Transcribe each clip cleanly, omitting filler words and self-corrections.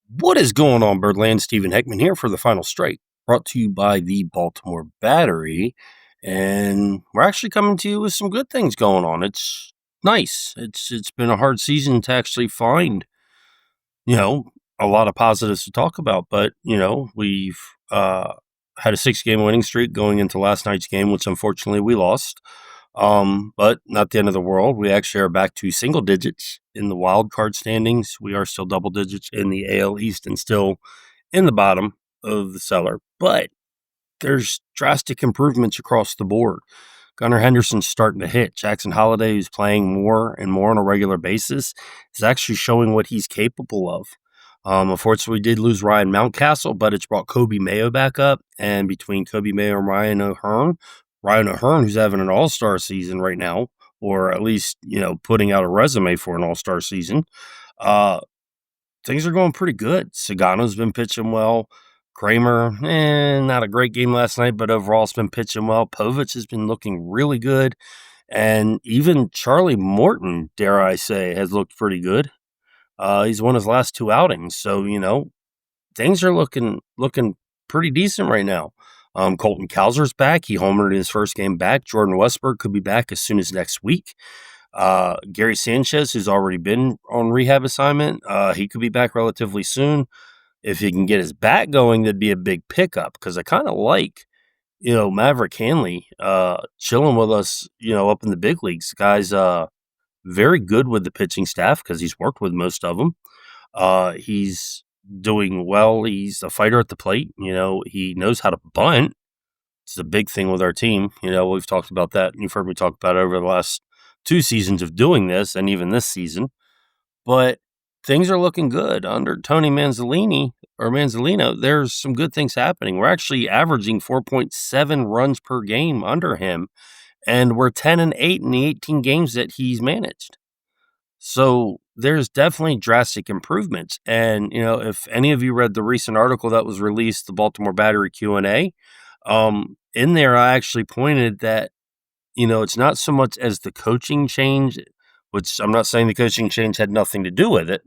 What is going on, Birdland? Stephen Heckman here for the final strike, brought to you by the Baltimore Battery. And we're actually coming to you with some good things going on. It's nice. It's been a hard season to actually find, you know, a lot of positives to talk about. But, we've had a 6-game winning streak going into last night's game, which unfortunately we lost. But not the end of the world. We actually are back to single digits in the wild card standings. We are still double digits in the AL East and still in the bottom of the cellar. But there's drastic improvements across the board. Gunnar Henderson's starting to hit. Jackson Holliday is playing more and more on a regular basis. Is actually showing what he's capable of. Unfortunately, we did lose Ryan Mountcastle, but it's brought Kobe Mayo back up. And between Kobe Mayo and Ryan O'Hearn, who's having an all-star season right now, or at least, putting out a resume for an all-star season, things are going pretty good. Sagano's been pitching well. Kramer, not a great game last night, but overall it's been pitching well. Povich has been looking really good. And even Charlie Morton, dare I say, has looked pretty good. He's won his last 2 outings. So, things are looking pretty decent right now. Colton Couser's back. He homered in his first game back. Jordan Westburg could be back as soon as next week. Gary Sanchez, who's already been on rehab assignment, he could be back relatively soon. If he can get his bat going, that'd be a big pickup because I kind of like, Maverick Hanley chilling with us, up in the big leagues. The guy's very good with the pitching staff because he's worked with most of them. He's doing well. He's a fighter at the plate. He knows how to bunt. It's a big thing with our team. We've talked about that. You've heard me talk about it over the last 2 seasons of doing this and even this season. But things are looking good. Under Tony Manzalino, there's some good things happening. We're actually averaging 4.7 runs per game under him, and we're 10-8 in the 18 games that he's managed. So there's definitely drastic improvements. And, if any of you read the recent article that was released, the Baltimore Battery Q&A, in there I actually pointed that, it's not so much as the coaching change, which I'm not saying the coaching change had nothing to do with it,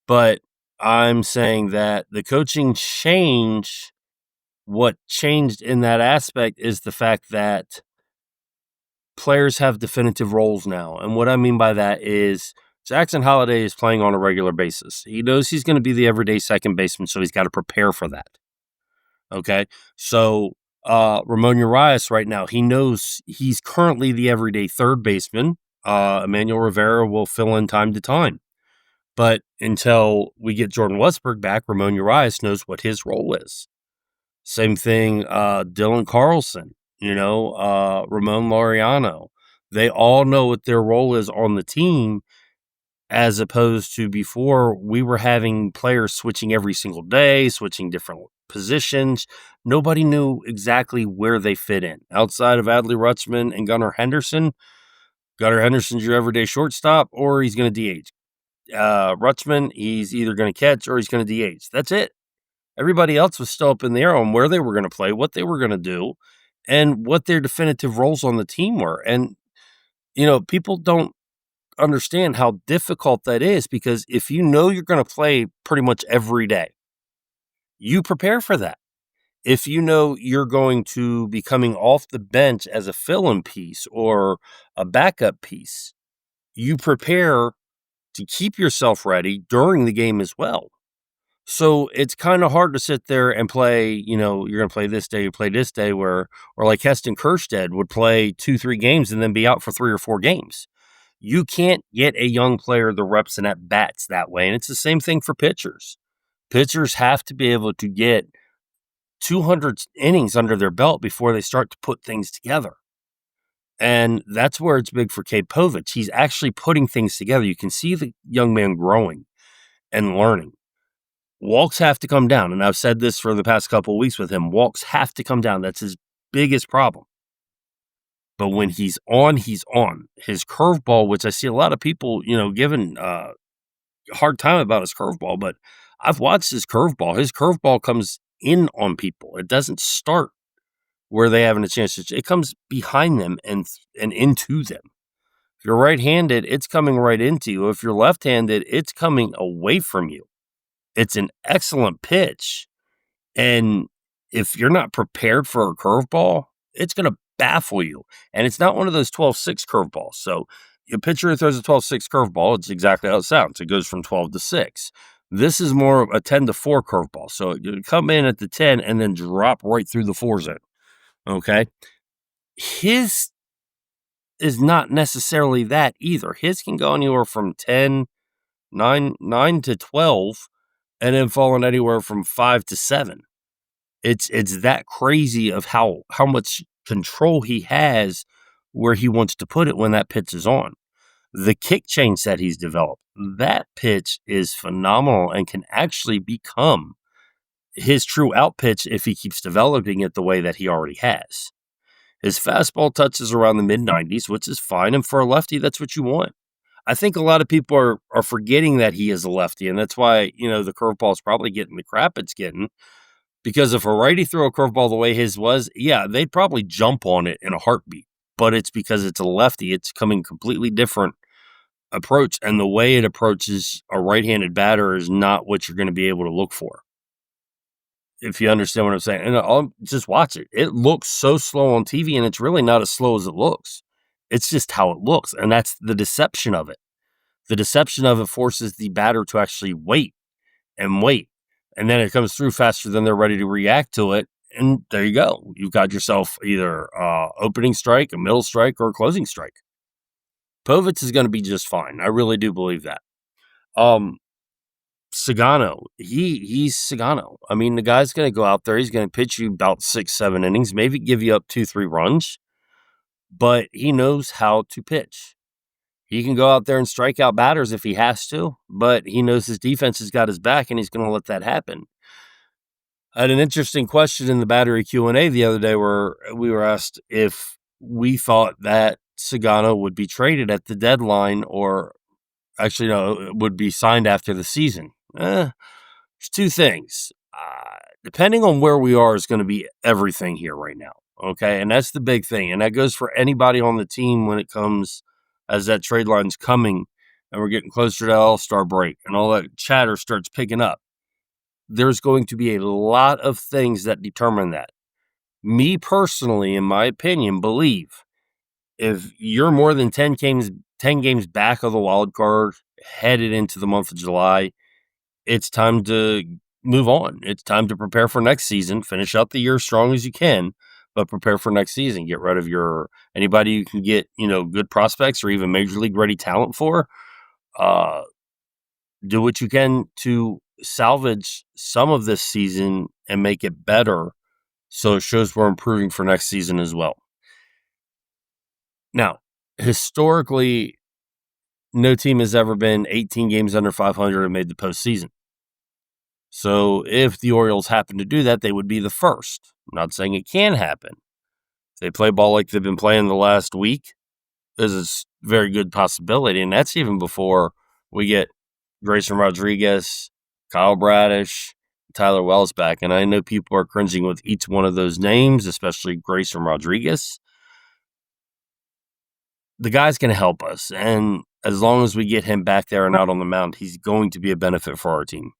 but I'm saying that the coaching change, what changed in that aspect is the fact that players have definitive roles now. And what I mean by that is Jackson Holliday is playing on a regular basis. He knows he's going to be the everyday second baseman, so he's got to prepare for that. Okay? So Ramon Urias right now, he knows he's currently the everyday third baseman. Emmanuel Rivera will fill in time to time. But until we get Jordan Westburg back, Ramon Urias knows what his role is. Same thing, Dylan Carlson, Ramon Laureano. They all know what their role is on the team, as opposed to before we were having players switching every single day, switching different positions. Nobody knew exactly where they fit in. Outside of Adley Rutschman and Gunnar Henderson, Gunnar Henderson's your everyday shortstop, or he's going to DH. Rutschman, he's either going to catch or he's going to DH. That's it. Everybody else was still up in the air on where they were going to play, what they were going to do, and what their definitive roles on the team were. And, people don't understand how difficult that is, because if you know you're going to play pretty much every day, you prepare for that. If you know you're going to be coming off the bench as a fill-in piece or a backup piece, you prepare to keep yourself ready during the game as well. So it's kind of hard to sit there and play, you're going to play this day, you play this day, or like Heston Kjerstad would play 2-3 games and then be out for 3 or 4 games. You can't get a young player the reps and at bats that way. And it's the same thing for pitchers. Pitchers have to be able to get 200 innings under their belt before they start to put things together. And that's where it's big for Cade Povich. He's actually putting things together. You can see the young man growing and learning. Walks have to come down, and I've said this for the past couple of weeks with him. Walks have to come down. That's his biggest problem. But when he's on, he's on. His curveball, which I see a lot of people, giving a hard time about his curveball, but I've watched his curveball. His curveball comes in on people. It doesn't start where they haven't a chance to. It comes behind them and into them. If you're right-handed, it's coming right into you. If you're left-handed, it's coming away from you. It's an excellent pitch. And if you're not prepared for a curveball, it's going to baffle you. And it's not one of those 12-6 curveballs. So a pitcher who throws a 12-6 curveball, it's exactly how it sounds. It goes from 12 to 6. This is more of a 10 to 4 curveball. So it would come in at the 10 and then drop right through the 4 zone. Okay. His is not necessarily that either. His can go anywhere from 10, 9 to 12, and then falling anywhere from 5 to 7. It's that crazy of how much control he has where he wants to put it when that pitch is on. The kick change that he's developed, that pitch is phenomenal and can actually become his true out pitch if he keeps developing it the way that he already has. His fastball touches around the mid-90s, which is fine, and for a lefty, that's what you want. I think a lot of people are forgetting that he is a lefty, and that's why, the curveball is probably getting the crap it's getting. Because if a righty threw a curveball the way his was, yeah, they'd probably jump on it in a heartbeat. But it's because it's a lefty. It's coming completely different approach. And the way it approaches a right-handed batter is not what you're going to be able to look for. If you understand what I'm saying. And I'll just watch it. It looks so slow on TV, and it's really not as slow as it looks. It's just how it looks. And that's the deception of it. The deception of it forces the batter to actually wait. And then it comes through faster than they're ready to react to it. And there you go. You've got yourself either opening strike, a middle strike, or a closing strike. Povich is going to be just fine. I really do believe that. Sagano, he's Sagano. I mean, the guy's going to go out there. He's going to pitch you about 6-7 innings, maybe give you up 2-3 runs. But he knows how to pitch. He can go out there and strike out batters if he has to, but he knows his defense has got his back, and he's going to let that happen. I had an interesting question in the Battery Q&A the other day where we were asked if we thought that Sagano would be traded at the deadline, or actually, no, would be signed after the season. There's two things. Depending on where we are is going to be everything here right now, okay? And that's the big thing, and that goes for anybody on the team when it comes as that trade line's coming and we're getting closer to All-Star break and all that chatter starts picking up. There's going to be a lot of things that determine that. Me personally, in my opinion, believe if you're more than 10 games back of the wild card headed into the month of July, it's time to move on. It's time to prepare for next season, finish out the year as strong as you can, but prepare for next season. Get rid of anybody you can get, good prospects or even major league ready talent for. Do what you can to salvage some of this season and make it better so it shows we're improving for next season as well. Now, historically, no team has ever been 18 games under 500 and made the postseason. So if the Orioles happen to do that, they would be the first. I'm not saying it can happen. If they play ball like they've been playing the last week, there's a very good possibility, and that's even before we get Grayson Rodriguez, Kyle Bradish, Tyler Wells back. And I know people are cringing with each one of those names, especially Grayson Rodriguez. The guy's going to help us, and as long as we get him back there and out on the mound, he's going to be a benefit for our team.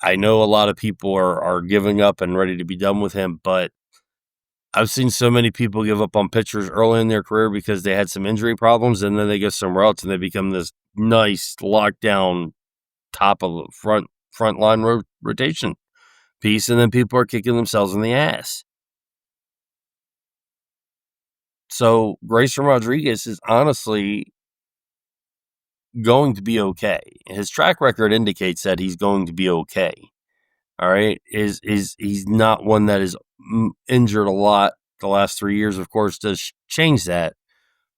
I know a lot of people are giving up and ready to be done with him, but I've seen so many people give up on pitchers early in their career because they had some injury problems, and then they go somewhere else and they become this nice lockdown top of the front line rotation piece, and then people are kicking themselves in the ass. So Grayson Rodriguez is honestly going to be okay. His track record indicates that he's going to be okay. All right, he's not one that is injured a lot the last 3 years. Of course, does change that.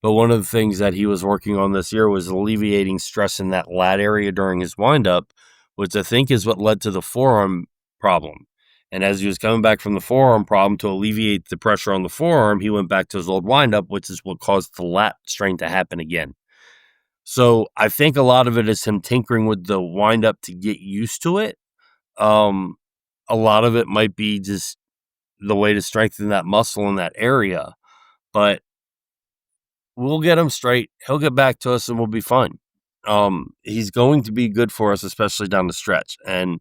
But one of the things that he was working on this year was alleviating stress in that lat area during his windup, which I think is what led to the forearm problem. And as he was coming back from the forearm problem to alleviate the pressure on the forearm, he went back to his old windup, which is what caused the lat strain to happen again. So I think a lot of it is him tinkering with the windup to get used to it. A lot of it might be just the way to strengthen that muscle in that area, but we'll get him straight. He'll get back to us and we'll be fine. He's going to be good for us, especially down the stretch. And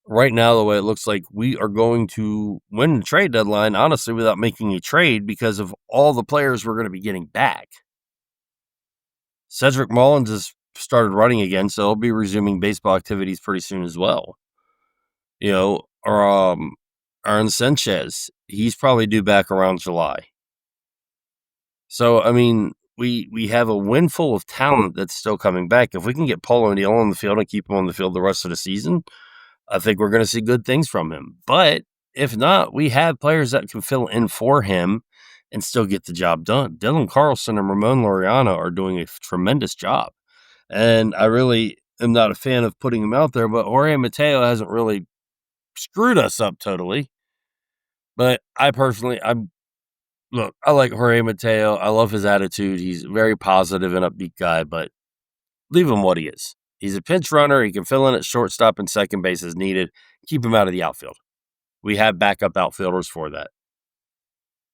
right now, the way it looks like we are going to win the trade deadline, honestly, without making a trade because of all the players we're going to be getting back. Cedric Mullins has started running again, so he'll be resuming baseball activities pretty soon as well. Aaron Sanchez, he's probably due back around July. So, I mean, we have a windful of talent that's still coming back. If we can get Paul O'Neill on the field and keep him on the field the rest of the season, I think we're going to see good things from him. But if not, we have players that can fill in for him and still get the job done. Dylan Carlson and Ramon Laureano are doing a tremendous job. And I really am not a fan of putting him out there, but Jorge Mateo hasn't really screwed us up totally. But I like Jorge Mateo. I love his attitude. He's a very positive and upbeat guy, but leave him what he is. He's a pinch runner. He can fill in at shortstop and second base as needed. Keep him out of the outfield. We have backup outfielders for that.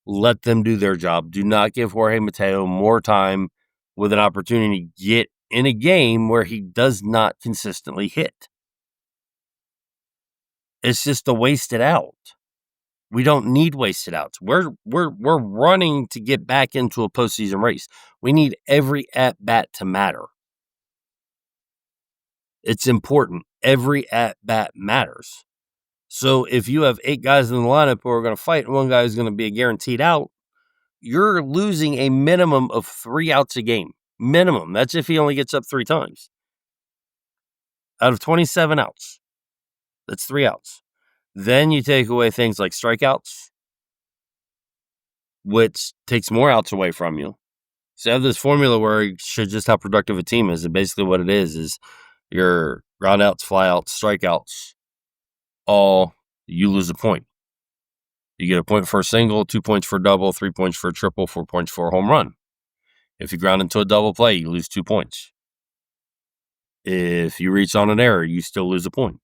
Let them do their job. Do not give Jorge Mateo more time with an opportunity to get in a game where he does not consistently hit. It's just a wasted out. We don't need wasted outs. We're running to get back into a postseason race. We need every at-bat to matter. It's important. Every at-bat matters. So if you have 8 guys in the lineup who are going to fight and one guy is going to be a guaranteed out, you're losing a minimum of 3 outs a game. Minimum. That's if he only gets up 3 times. Out of 27 outs, that's 3 outs. Then you take away things like strikeouts, which takes more outs away from you. So you have this formula where you should just how productive a team is. And basically what it is your ground outs, fly outs, strikeouts, all you lose a point. You get a point for a single, 2 points for a double, 3 points for a triple, 4 points for a home run. If you ground into a double play, you lose 2 points. If you reach on an error, you still lose a point.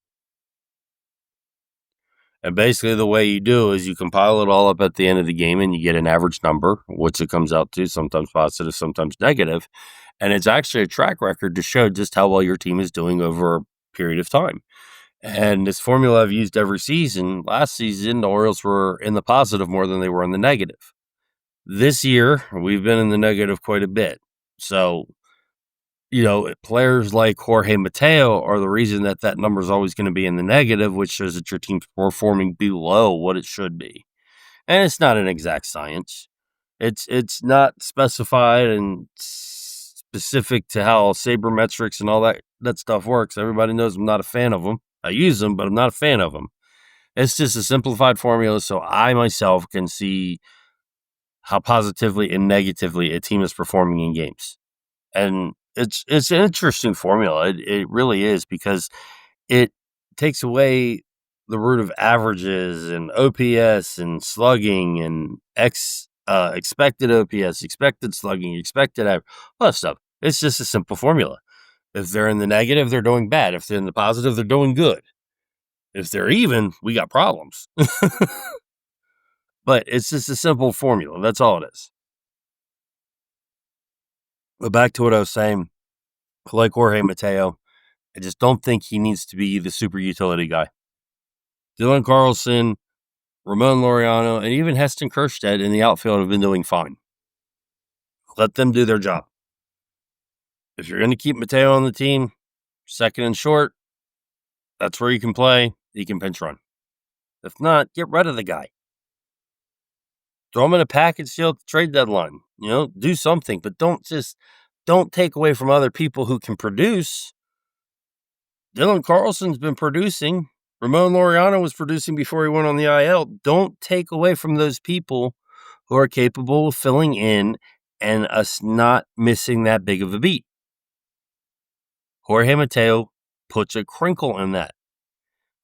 And basically the way you do is you compile it all up at the end of the game and you get an average number, which it comes out to, sometimes positive, sometimes negative. And it's actually a track record to show just how well your team is doing over a period of time. And this formula I've used every season. Last season, the Orioles were in the positive more than they were in the negative. This year, we've been in the negative quite a bit. So, players like Jorge Mateo are the reason that number is always going to be in the negative, which shows that your team's performing below what it should be. And it's not an exact science. It's not specified and specific to how sabermetrics and all that stuff works. Everybody knows I'm not a fan of them. I use them, but I'm not a fan of them. It's just a simplified formula so I myself can see how positively and negatively a team is performing in games. And it's an interesting formula. It really is because it takes away the root of averages and OPS and slugging and expected OPS, expected slugging, expected average, all that stuff. It's just a simple formula. If they're in the negative, they're doing bad. If they're in the positive, they're doing good. If they're even, we got problems. But it's just a simple formula. That's all it is. But back to what I was saying, I like Jorge Mateo. I just don't think he needs to be the super utility guy. Dylan Carlson, Ramon Laureano, and even Heston Kjerstad in the outfield have been doing fine. Let them do their job. If you're going to keep Mateo on the team, second and short, that's where you can play. He can pinch run. If not, get rid of the guy. Throw him in a package deal at the trade deadline. Do something, but don't take away from other people who can produce. Dylan Carlson's been producing. Ramon Laureano was producing before he went on the IL. Don't take away from those people who are capable of filling in and us not missing that big of a beat. Jorge Mateo puts a crinkle in that.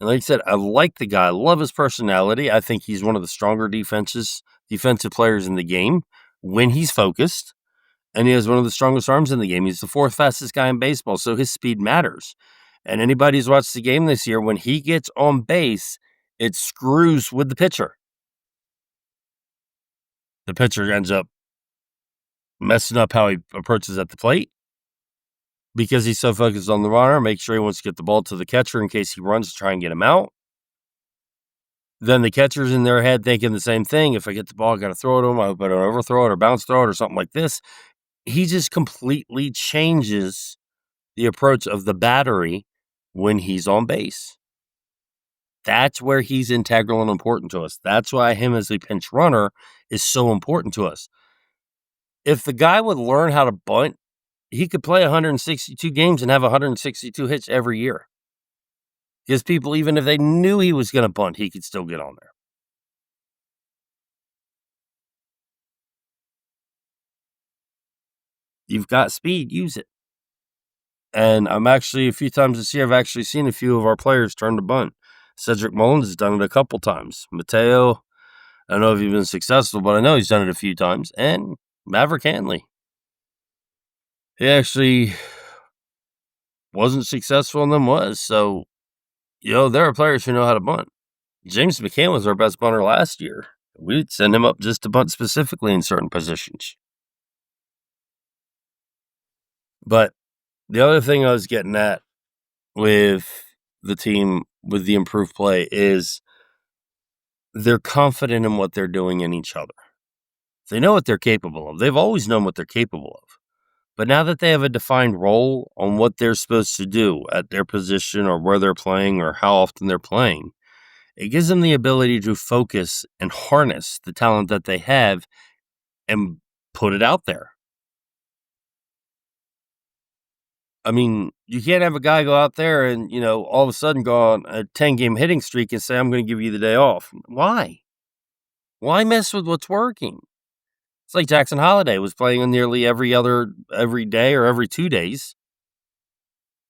And like I said, I like the guy. I love his personality. I think he's one of the stronger defensive players in the game when he's focused. And he has one of the strongest arms in the game. He's the 4th fastest guy in baseball, so his speed matters. And anybody who's watched the game this year, when he gets on base, it screws with the pitcher. The pitcher ends up messing up how he approaches at the plate. because he's so focused on the runner, make sure he wants to get the ball to the catcher in case he runs to try and get him out. Then the catcher's in their head thinking the same thing. If I get the ball, I got to throw it to him. I hope I don't overthrow it or bounce throw it or something like this. He just completely changes the approach of the battery when he's on base. That's where he's integral and important to us. That's why him as a pinch runner is so important to us. If the guy would learn how to bunt, he could play 162 games and have 162 hits every year. Because people, even if they knew he was going to bunt, he could still get on there. You've got speed, use it. And I'm actually, a few times this year, I've actually seen a few of our players turn to bunt. Cedric Mullins has done it a couple times. Mateo, I don't know if he's been successful, but I know he's done it a few times. And Maverick Hanley. He actually wasn't successful and then was. So, there are players who know how to bunt. James McCann was our best bunter last year. We'd send him up just to bunt specifically in certain positions. But the other thing I was getting at with the team, with the improved play, is they're confident in what they're doing in each other. They know what they're capable of. They've always known what they're capable of. But now that they have a defined role on what they're supposed to do at their position or where they're playing or how often they're playing, it gives them the ability to focus and harness the talent that they have and put it out there. I mean, you can't have a guy go out there and, all of a sudden go on a 10-game hitting streak and say, I'm going to give you the day off. Why? Why mess with what's working? It's like Jackson Holliday was playing on nearly every day or every 2 days.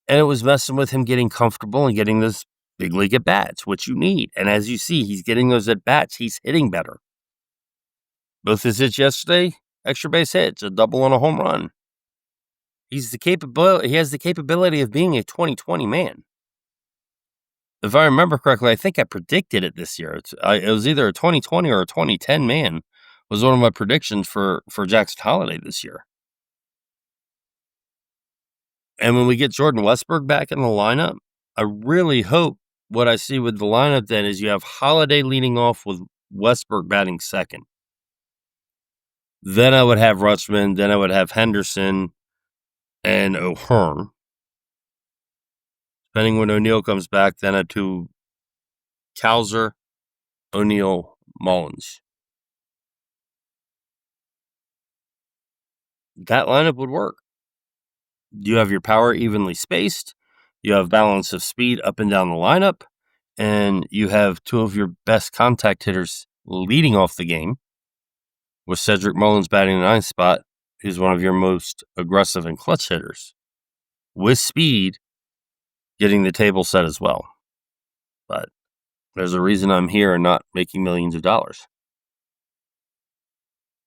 And it was messing with him getting comfortable and getting this big league at bats, which you need. And as you see, he's getting those at bats. He's hitting better. Both his hits yesterday, extra base hits, a double and a home run. He has the capability of being a 2020 man. If I remember correctly, I think I predicted it this year. It was either a 2020 or a 2010 man was one of my predictions for Jackson Holliday this year. And when we get Jordan Westburg back in the lineup, I really hope what I see with the lineup then is you have Holliday leading off with Westburg batting second. Then I would have Rutschman. Then I would have Henderson and O'Hearn. Depending when O'Neill comes back, then I to Couser, O'Neill, Mullins. That lineup would work. You have your power evenly spaced. You have balance of speed up and down the lineup. And you have two of your best contact hitters leading off the game, with Cedric Mullins batting the ninth spot, who's one of your most aggressive and clutch hitters, with speed, getting the table set as well. But there's a reason I'm here and not making millions of dollars.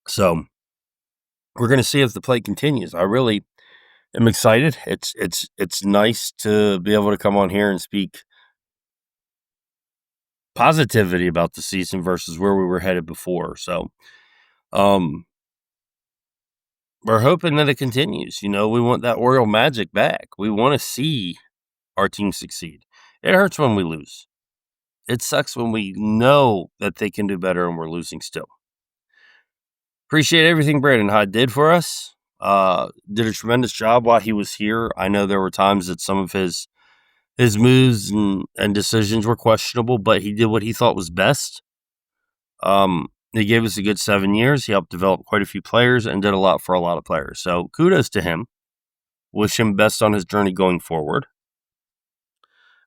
So we're going to see if the play continues. I really am excited. It's nice to be able to come on here and speak positivity about the season versus where we were headed before. So we're hoping that it continues. We want that Oriole magic back. We want to see our team succeed. It hurts when we lose. It sucks when we know that they can do better and we're losing still. Appreciate everything Brandon Hyde did for us. Did a tremendous job while he was here. I know there were times that some of his moves and decisions were questionable, but he did what he thought was best. He gave us a good 7 years. He helped develop quite a few players and did a lot for a lot of players. So kudos to him. Wish him best on his journey going forward.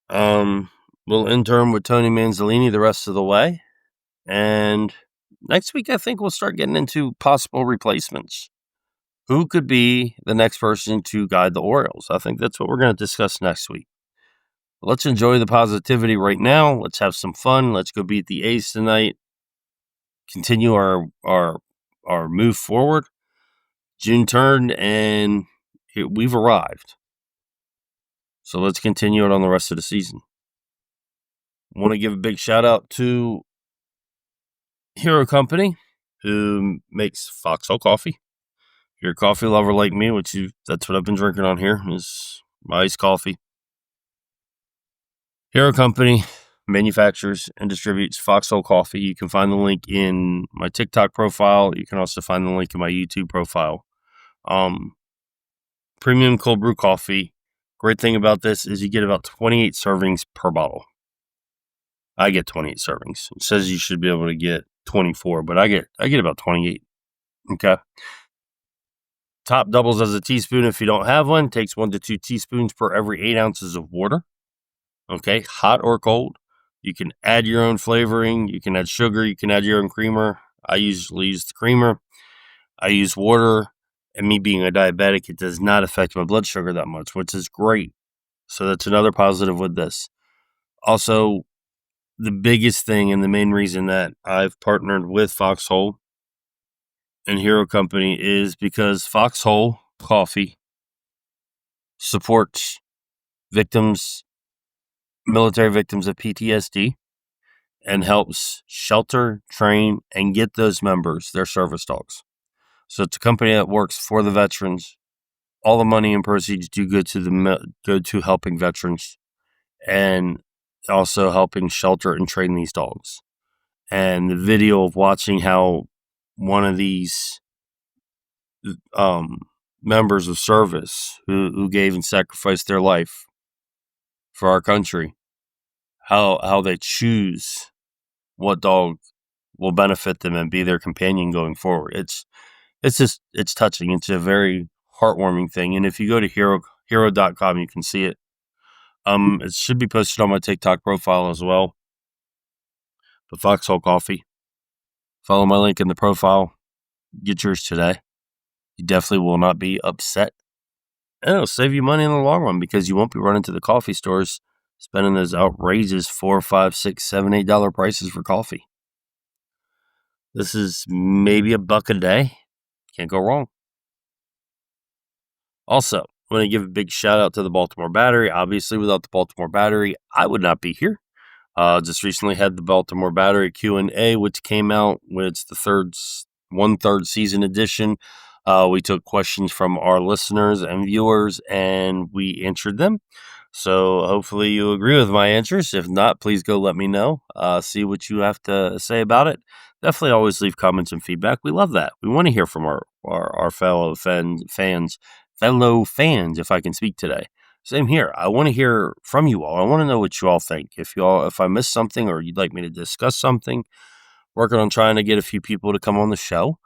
We'll intern with Tony Manzalino the rest of the way. And next week, I think we'll start getting into possible replacements. Who could be the next person to guide the Orioles? I think that's what we're going to discuss next week. Let's enjoy the positivity right now. Let's have some fun. Let's go beat the A's tonight. Continue our move forward. June turned, and we've arrived. So let's continue it on the rest of the season. I want to give a big shout out to Hero Company, who makes Foxhole coffee. you're a coffee lover like me, that's what I've been drinking on here, is my iced coffee. Hero Company manufactures and distributes Foxhole coffee. You can find the link in my TikTok profile. You can also find the link in my YouTube profile. Premium cold brew coffee. Great thing about this is you get about 28 servings per bottle. I get 28 servings. It says you should be able to get 24, but I get about 28. Okay. Top doubles as a teaspoon if you don't have one. Takes 1 to 2 teaspoons per every 8 ounces of water. Okay, hot or cold. You can add your own flavoring. You can add sugar. You can add your own creamer. I usually use the creamer. I use water. And me being a diabetic, it does not affect my blood sugar that much, which is great. So that's another positive with this. Also, the biggest thing and the main reason that I've partnered with Foxhole and Hero Company is because Foxhole coffee supports military victims of PTSD, and helps shelter, train, and get those members their service dogs. So it's a company that works for the veterans. All the money and proceeds do go to helping veterans and also helping shelter and train these dogs. And the video of watching how one of these members of service who gave and sacrificed their life for our country, how they choose what dog will benefit them and be their companion going forward. It's touching. It's a very heartwarming thing. And if you go to hero.com, you can see it. It should be posted on my TikTok profile as well. The Foxhole Coffee. Follow my link in the profile. Get yours today. You definitely will not be upset. And it'll save you money in the long run because you won't be running to the coffee stores spending those outrageous $4, $5, $6, $7, $8 prices for coffee. This is maybe $1 a day. Can't go wrong. Also, I want to give a big shout out to the Baltimore Battery. Obviously, without the Baltimore Battery, I would not be here. Just recently had the Baltimore Battery Q&A, which came out. It's the third season edition. We took questions from our listeners and viewers, and we answered them. So hopefully you agree with my answers. If not, please go let me know. See what you have to say about it. Definitely always leave comments and feedback. We love that. We want to hear from our fellow fans, if I can speak today. Same here. I want to hear from you all. I want to know what you all think. If I missed something or you'd like me to discuss something, working on trying to get a few people to come on the show.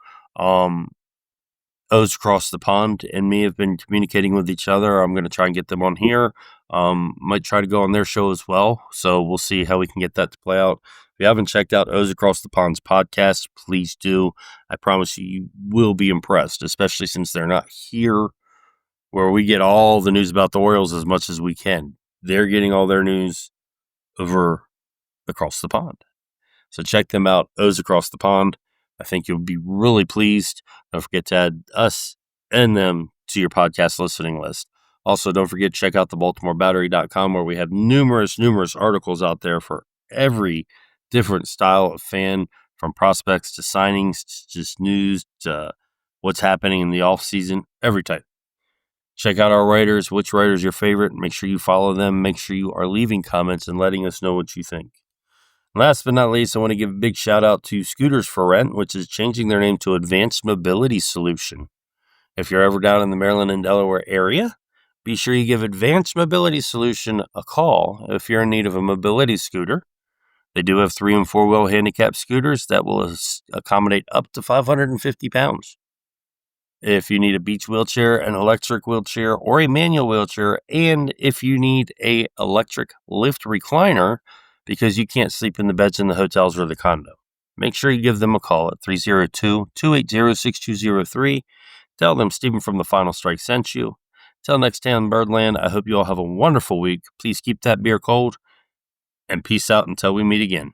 O's across the pond and me have been communicating with each other. I'm going to try and get them on here. Might try to go on their show as well. So we'll see how we can get that to play out. If you haven't checked out O's Across the Pond's podcast, please do. I promise you will be impressed, especially since they're not here where we get all the news about the Orioles as much as we can. They're getting all their news over across the pond. So check them out, O's Across the Pond. I think you'll be really pleased. Don't forget to add us and them to your podcast listening list. Also, don't forget to check out the BaltimoreBattery.com where we have numerous articles out there for every different style of fan, from prospects to signings, to just news, to what's happening in the off season, every type. Check out our writers. Which writer is your favorite? Make sure you follow them. Make sure you are leaving comments and letting us know what you think. Last but not least, I want to give a big shout out to Scooters for Rent, which is changing their name to Advanced Mobility Solution. If you're ever down in the Maryland and Delaware area, be sure you give Advanced Mobility Solution a call if you're in need of a mobility scooter. They do have 3- and 4-wheel handicap scooters that will accommodate up to 550 pounds. If you need a beach wheelchair, an electric wheelchair, or a manual wheelchair, and if you need a electric lift recliner because you can't sleep in the beds in the hotels or the condo, make sure you give them a call at 302-280-6203. Tell them Stephen from The Final Strike sent you. Till next time, Birdland, I hope you all have a wonderful week. Please keep that beer cold, and peace out until we meet again.